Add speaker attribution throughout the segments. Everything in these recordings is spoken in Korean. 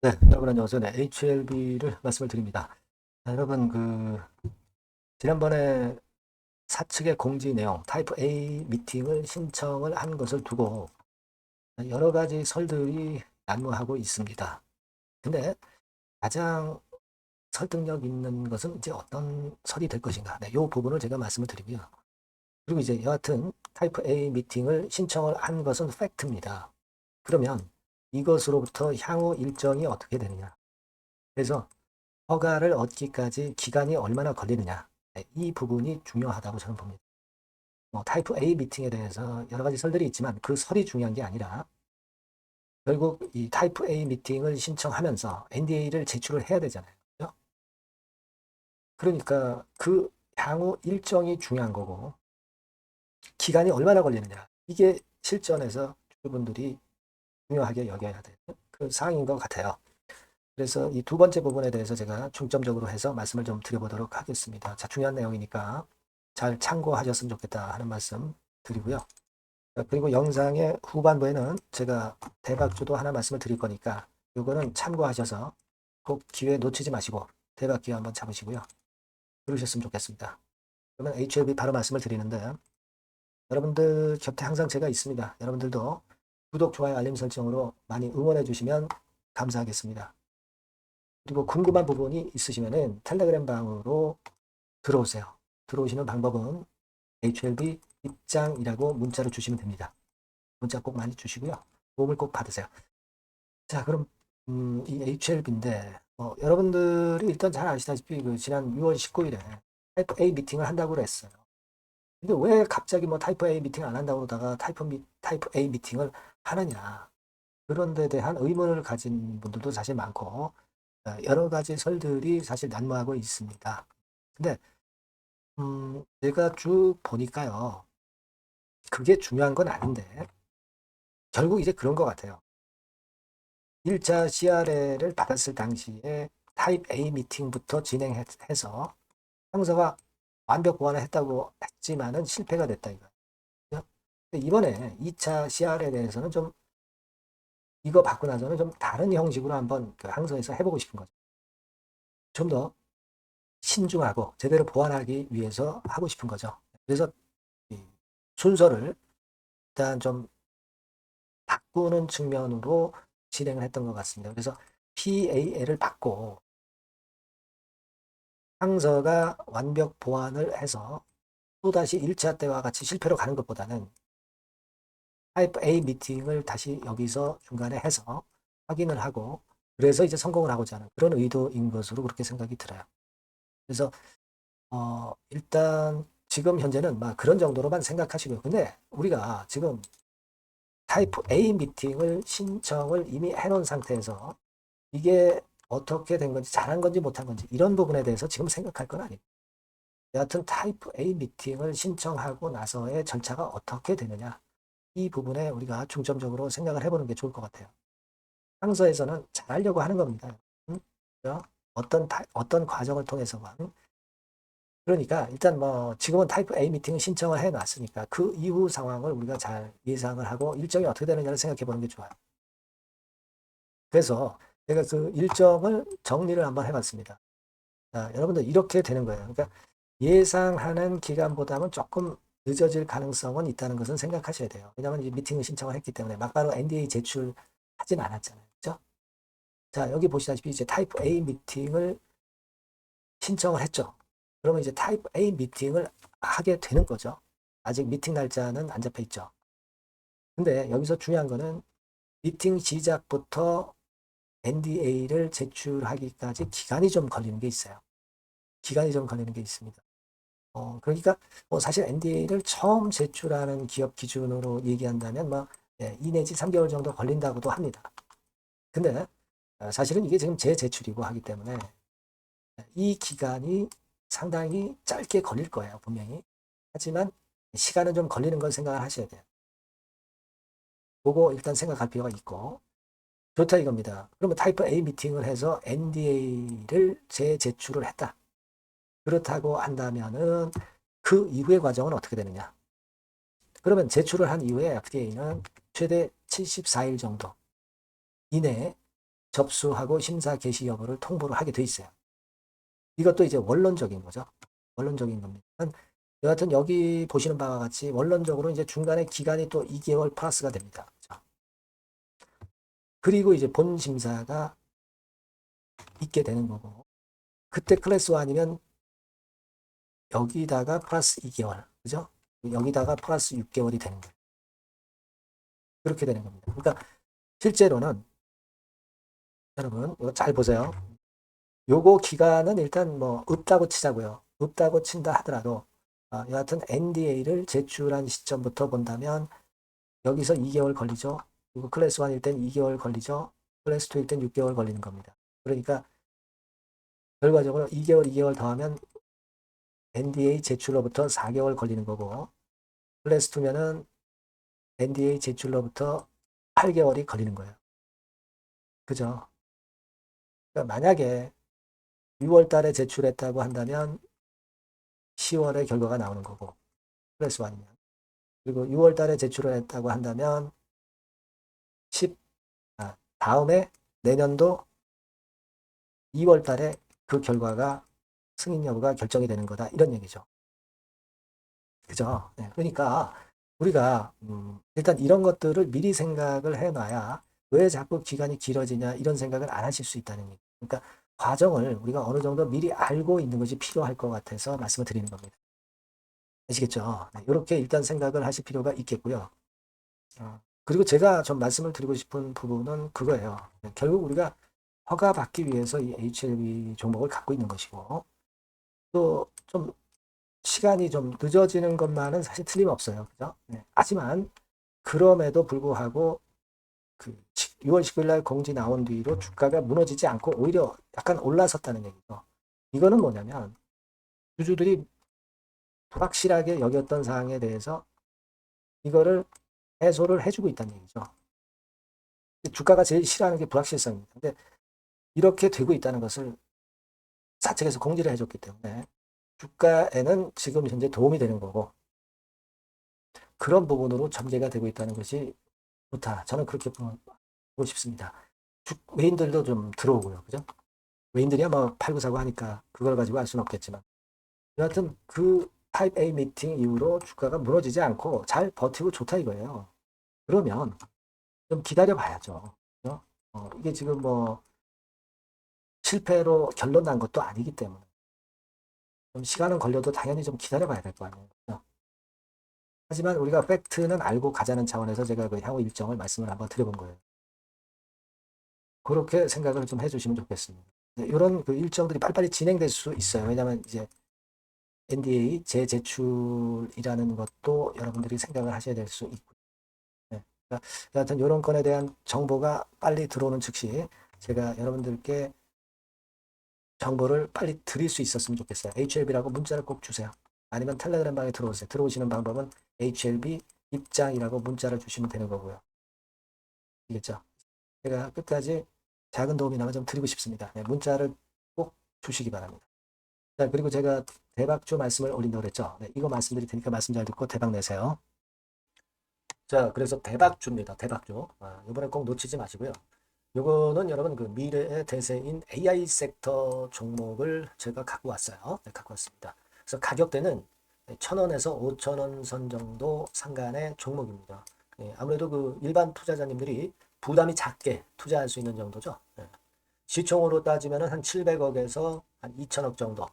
Speaker 1: 네, 여러분 안녕하세요. 네, HLB를 말씀을 드립니다. 자, 여러분 지난번에 사측의 공지 내용 타입 A 미팅을 신청을 한 것을 두고 여러 가지 설들이 난무하고 있습니다. 근데 가장 설득력 있는 것은 이제 어떤 설이 될 것인가? 네, 이 부분을 제가 말씀을 드리고요. 그리고 이제 여하튼 타입 A 미팅을 신청을 한 것은 팩트입니다. 그러면 이것으로부터 향후 일정이 어떻게 되느냐? 그래서 허가를 얻기까지 기간이 얼마나 걸리느냐. 네, 이 부분이 중요하다고 저는 봅니다. 타이프 A 미팅에 대해서 여러 가지 설들이 있지만 그 설이 중요한 게 아니라 결국 이 타이프 A 미팅을 신청하면서 NDA를 제출을 해야 되잖아요. 그죠? 그러니까 그 향후 일정이 중요한 거고 기간이 얼마나 걸리느냐. 이게 실전에서 주주분들이 중요하게 여겨야 되는 그 사항인 것 같아요. 그래서 이 두 번째 부분에 대해서 제가 중점적으로 해서 말씀을 좀 드려보도록 하겠습니다. 자, 중요한 내용이니까 잘 참고하셨으면 좋겠다 하는 말씀 드리고요. 그리고 영상의 후반부에는 제가 대박주도 하나 말씀을 드릴 거니까 이거는 참고하셔서 꼭 기회 놓치지 마시고 대박 기회 한번 잡으시고요. 그러셨으면 좋겠습니다. 그러면 HLB 바로 말씀을 드리는데 여러분들 곁에 항상 제가 있습니다. 여러분들도 구독, 좋아요, 알림 설정으로 많이 응원해 주시면 감사하겠습니다. 그리고 궁금한 부분이 있으시면은 텔레그램 방으로 들어오세요. 들어오시는 방법은 HLB 입장이라고 문자로 주시면 됩니다. 문자 꼭 많이 주시고요. 도움을 꼭 받으세요. 자, 그럼 이 HLB인데 여러분들이 일단 잘 아시다시피 그 지난 6월 19일에 타이프 A 미팅을 한다고 그랬어요. 근데 왜 갑자기 뭐 타이프 A 미팅 안 한다고 그러다가 타이프 A 미팅을 하느냐. 그런 데 대한 의문을 가진 분들도 사실 많고 여러 가지 설들이 사실 난무하고 있습니다. 근데 제가 쭉 보니까요. 그게 중요한 건 아닌데 결국 이제 그런 것 같아요. 1차 CRL을 받았을 당시에 타입 A 미팅부터 진행해서 상서가 완벽 보완을 했다고 했지만은 실패가 됐다 이거예요. 근데 이번에 2차 CR에 대해서는 좀 이거 받고 나서는 좀 다른 형식으로 한번 그 항소에서 해보고 싶은 거죠. 좀 더 신중하고 제대로 보완하기 위해서 하고 싶은 거죠. 그래서 순서를 일단 좀 바꾸는 측면으로 진행을 했던 것 같습니다. 그래서 PAL을 받고 상서가 완벽 보완을 해서 또다시 1차 때와 같이 실패로 가는 것보다는 타입 A 미팅을 다시 여기서 중간에 해서 확인을 하고 그래서 이제 성공을 하고자 하는 그런 의도인 것으로 그렇게 생각이 들어요. 그래서 일단 지금 현재는 막 그런 정도로만 생각하시고요. 근데 우리가 지금 타입 A 미팅을 신청을 이미 해놓은 상태에서 이게 어떻게 된 건지 잘한 건지 못한 건지 이런 부분에 대해서 지금 생각할 건 아닙니다. 여하튼 타입 A 미팅을 신청하고 나서의 절차가 어떻게 되느냐 이 부분에 우리가 중점적으로 생각을 해보는 게 좋을 것 같아요. 상서에서는 잘하려고 하는 겁니다. 그죠? 어떤 과정을 통해서만 그러니까 일단 뭐 지금은 타입 A 미팅을 신청을 해놨으니까 그 이후 상황을 우리가 잘 예상을 하고 일정이 어떻게 되느냐를 생각해 보는 게 좋아요. 그래서 제가 그 일정을 정리를 한번 해봤습니다. 자, 여러분들 이렇게 되는 거예요. 그러니까 예상하는 기간보다는 조금 늦어질 가능성은 있다는 것은 생각하셔야 돼요. 왜냐하면 이 미팅을 신청을 했기 때문에 막바로 NDA 제출하진 않았잖아요. 그죠? 자, 여기 보시다시피 이제 타입 A 미팅을 신청을 했죠. 그러면 이제 타입 A 미팅을 하게 되는 거죠. 아직 미팅 날짜는 안 잡혀 있죠. 근데 여기서 중요한 거는 미팅 시작부터 NDA를 제출하기까지 기간이 좀 걸리는 게 있어요. 기간이 좀 걸리는 게 있습니다. 그러니까 뭐 사실 NDA를 처음 제출하는 기업 기준으로 얘기한다면 뭐 2 내지 3개월 정도 걸린다고도 합니다. 근데 사실은 이게 지금 재제출이고 하기 때문에 이 기간이 상당히 짧게 걸릴 거예요, 분명히. 하지만 시간은 좀 걸리는 걸 생각을 하셔야 돼요. 그거 일단 생각할 필요가 있고 좋다 이겁니다. 그러면 타입 A 미팅을 해서 NDA를 재제출을 했다. 그렇다고 한다면은 그 이후의 과정은 어떻게 되느냐? 그러면 제출을 한 이후에 FDA는 최대 74일 정도 이내에 접수하고 심사 개시 여부를 통보를 하게 돼 있어요. 이것도 이제 원론적인 거죠. 원론적인 겁니다. 여하튼 여기 보시는 바와 같이 원론적으로 이제 중간에 기간이 또 2개월 플러스가 됩니다. 자, 그리고 이제 본 심사가 있게 되는 거고, 그때 클래스 1이면 여기다가 플러스 2개월, 그죠? 여기다가 플러스 6개월이 되는 거예요. 그렇게 되는 겁니다. 그러니까 실제로는 여러분 이거 잘 보세요. 요거 기간은 일단 뭐 없다고 치자고요. 없다고 친다 하더라도 여하튼 NDA를 제출한 시점부터 본다면 여기서 2개월 걸리죠. 그리고 클래스 1일 땐 2개월 걸리죠. 클래스 2일 땐 6개월 걸리는 겁니다. 그러니까 결과적으로 2개월 더하면 NDA 제출로부터 4개월 걸리는 거고, 클래스 2면은 NDA 제출로부터 8개월이 걸리는 거예요. 그죠? 그러니까 만약에 6월 달에 제출했다고 한다면 10월에 결과가 나오는 거고, 클래스 1이면. 그리고 6월 달에 제출을 했다고 한다면 다음에 내년도 2월 달에 그 결과가 승인 여부가 결정이 되는 거다. 이런 얘기죠. 그죠? 네, 그러니까 우리가 일단 이런 것들을 미리 생각을 해놔야 왜 자꾸 기간이 길어지냐 이런 생각을 안 하실 수 있다는 얘기. 그러니까 과정을 우리가 어느 정도 미리 알고 있는 것이 필요할 것 같아서 말씀을 드리는 겁니다. 아시겠죠? 네, 이렇게 일단 생각을 하실 필요가 있겠고요. 그리고 제가 좀 말씀을 드리고 싶은 부분은 그거예요. 네, 결국 우리가 허가받기 위해서 이 HLB 종목을 갖고 있는 것이고, 또 좀 시간이 좀 늦어지는 것만은 사실 틀림없어요. 그죠? 네. 하지만 그럼에도 불구하고 그 6월 19일 날 공지 나온 뒤로 주가가 무너지지 않고 오히려 약간 올라섰다는 얘기죠. 이거는 뭐냐면 주주들이 불확실하게 여겼던 사항에 대해서 이거를 해소를 해주고 있다는 얘기죠. 주가가 제일 싫어하는 게 불확실성입니다. 근데 이렇게 되고 있다는 것을 사측에서 공지를 해줬기 때문에 주가에는 지금 현재 도움이 되는 거고, 그런 부분으로 전개가 되고 있다는 것이 좋다. 저는 그렇게 보고 싶습니다. 외인들도 좀 들어오고요. 그죠? 외인들이야 뭐 팔고 사고 하니까 그걸 가지고 알 수는 없겠지만. 여하튼 그 타입 A 미팅 이후로 주가가 무너지지 않고 잘 버티고 좋다 이거예요. 그러면 좀 기다려 봐야죠. 그죠? 이게 지금 뭐 실패로 결론 난 것도 아니기 때문에 좀 시간은 걸려도 당연히 좀 기다려 봐야 될 거 아니에요. 그죠? 하지만 우리가 팩트는 알고 가자는 차원에서 제가 그 향후 일정을 말씀을 한번 드려본 거예요. 그렇게 생각을 좀 해주시면 좋겠습니다. 이런 그 일정들이 빨리빨리 진행될 수 있어요. 왜냐하면 이제 NDA 재제출이라는 것도 여러분들이 생각을 하셔야 될 수 있고, 네. 그러니까 여하튼 이런 건에 대한 정보가 빨리 들어오는 즉시 제가 여러분들께 정보를 빨리 드릴 수 있었으면 좋겠어요. HLB라고 문자를 꼭 주세요. 아니면 텔레그램 방에 들어오세요. 들어오시는 방법은 HLB 입장이라고 문자를 주시면 되는 거고요. 알겠죠? 제가 끝까지 작은 도움이나마 좀 드리고 싶습니다. 네, 문자를 꼭 주시기 바랍니다. 자, 그리고 제가 대박주 말씀을 올린다고 그랬죠. 네, 이거 말씀드릴 테니까 말씀 잘 듣고 대박 내세요. 자, 그래서 대박주입니다. 대박주. 이번에 꼭 놓치지 마시고요. 요거는 여러분 그 미래의 대세인 AI 섹터 종목을 제가 갖고 왔어요. 네, 갖고 왔습니다. 그래서 가격대는 1,000원에서 5,000원 선 정도 상간의 종목입니다. 예, 아무래도 그 일반 투자자님들이 부담이 작게 투자할 수 있는 정도죠. 예. 시총으로 따지면 한 700억에서 한 2천억 정도.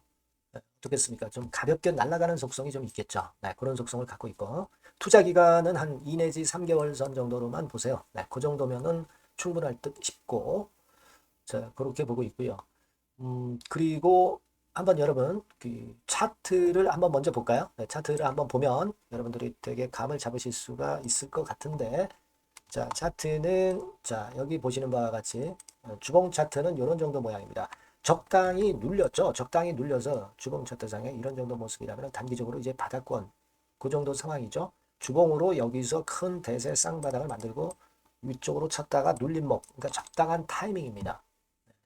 Speaker 1: 예, 어떻겠습니까? 좀 가볍게 날아가는 속성이 좀 있겠죠. 네, 그런 속성을 갖고 있고, 투자 기간은 한 2 내지 3개월 선 정도로만 보세요. 네, 그 정도면은 충분할 듯 싶고, 자, 그렇게 보고 있고요. 그리고 한번 여러분 그 차트를 한번 먼저 볼까요? 네, 차트를 한번 보면 여러분들이 되게 감을 잡으실 수가 있을 것 같은데, 자, 차트는 자, 여기 보시는 바와 같이 주봉 차트는 이런 정도 모양입니다. 적당히 눌렸죠. 적당히 눌려서 주봉 차트상에 이런 정도 모습이라면 단기적으로 이제 바닥권 그 정도 상황이죠. 주봉으로 여기서 큰 대세 쌍바닥을 만들고 위쪽으로 쳤다가 눌림목, 그러니까 적당한 타이밍입니다.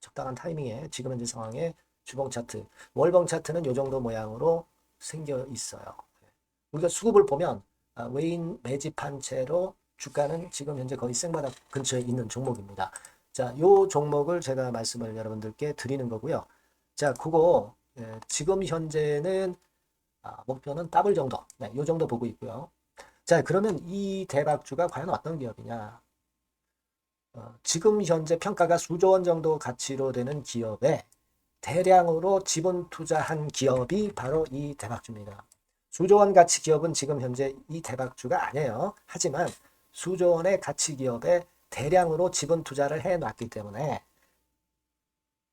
Speaker 1: 적당한 타이밍에 지금 현재 상황에 주봉 차트, 월봉 차트는 이 정도 모양으로 생겨 있어요. 우리가 수급을 보면 외인 매집한 채로 주가는 지금 현재 거의 생바닥 근처에 있는 종목입니다. 자, 요 종목을 제가 말씀을 여러분들께 드리는 거고요. 자, 그거 지금 현재는 목표는 더블 정도, 네, 요 정도 보고 있고요. 자, 그러면 이 대박주가 과연 어떤 기업이냐? 지금 현재 평가가 수조 원 정도 가치로 되는 기업에 대량으로 지분 투자한 기업이 바로 이 대박주입니다. 수조 원 가치 기업은 지금 현재 이 대박주가 아니에요. 하지만 수조 원의 가치 기업에 대량으로 지분 투자를 해 놨기 때문에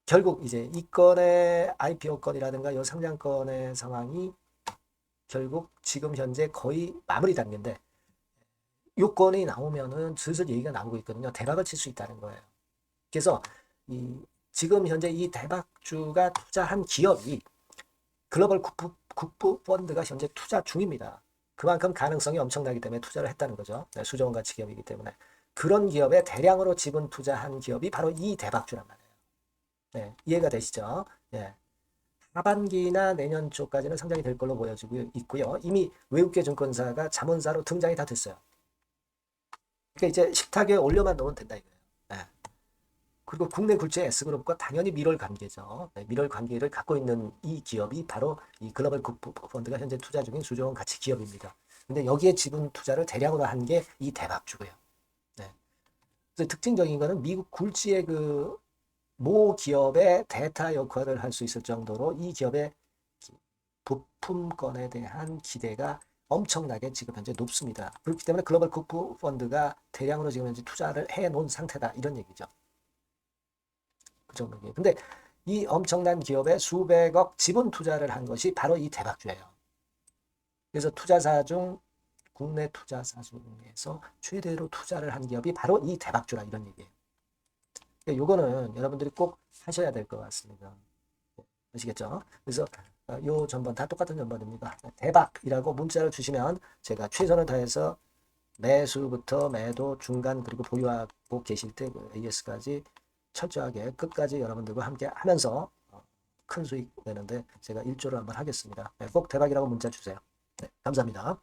Speaker 1: 결국 이제 이 건의 IPO 건이라든가 이 상장건의 상황이 결국 지금 현재 거의 마무리 단계인데 요건이 나오면은 슬슬 얘기가 나오고 있거든요. 대박을 칠 수 있다는 거예요. 그래서 지금 현재 이 대박주가 투자한 기업이 글로벌 국부 펀드가 현재 투자 중입니다. 그만큼 가능성이 엄청나기 때문에 투자를 했다는 거죠. 네, 수조원 가치 기업이기 때문에. 그런 기업에 대량으로 지분 투자한 기업이 바로 이 대박주란 말이에요. 네, 이해가 되시죠? 네. 하반기나 내년 초까지는 상장이 될 걸로 보여지고 있고요. 이미 외국계 증권사가 자문사로 등장이 다 됐어요. 그러니까 이제 식탁에 올려만 놓으면 된다 이거예요. 네. 그리고 국내 굴지의 S그룹과 당연히 밀월 관계죠. 네, 밀월 관계를 갖고 있는 이 기업이 바로 이 글로벌 국부 펀드가 현재 투자 중인 수조원 가치 기업입니다. 근데 여기에 지분 투자를 대량으로 한 게 이 대박주고요. 네. 그래서 특징적인 거는 미국 굴지의 그 모 기업의 대타 역할을 할 수 있을 정도로 이 기업의 부품권에 대한 기대가 엄청나게 지금 현재 높습니다. 그렇기 때문에 글로벌 국부 펀드가 대량으로 지금 현재 투자를 해 놓은 상태다 이런 얘기죠. 그 정도예요. 근데 이 엄청난 기업에 수백억 지분 투자를 한 것이 바로 이 대박주예요. 그래서 투자사 중 국내 투자사 중에서 최대로 투자를 한 기업이 바로 이 대박주라 이런 얘기예요. 그러니까 요거는 여러분들이 꼭 하셔야 될 것 같습니다. 아시겠죠? 그래서 요 전번 다 똑같은 전번입니다. 대박이라고 문자를 주시면 제가 최선을 다해서 매수부터 매도, 중간 그리고 보유하고 계실 때 그 AS까지 철저하게 끝까지 여러분들과 함께 하면서 큰 수익 내는데 제가 일조를 한번 하겠습니다. 네, 꼭 대박이라고 문자 주세요. 네, 감사합니다.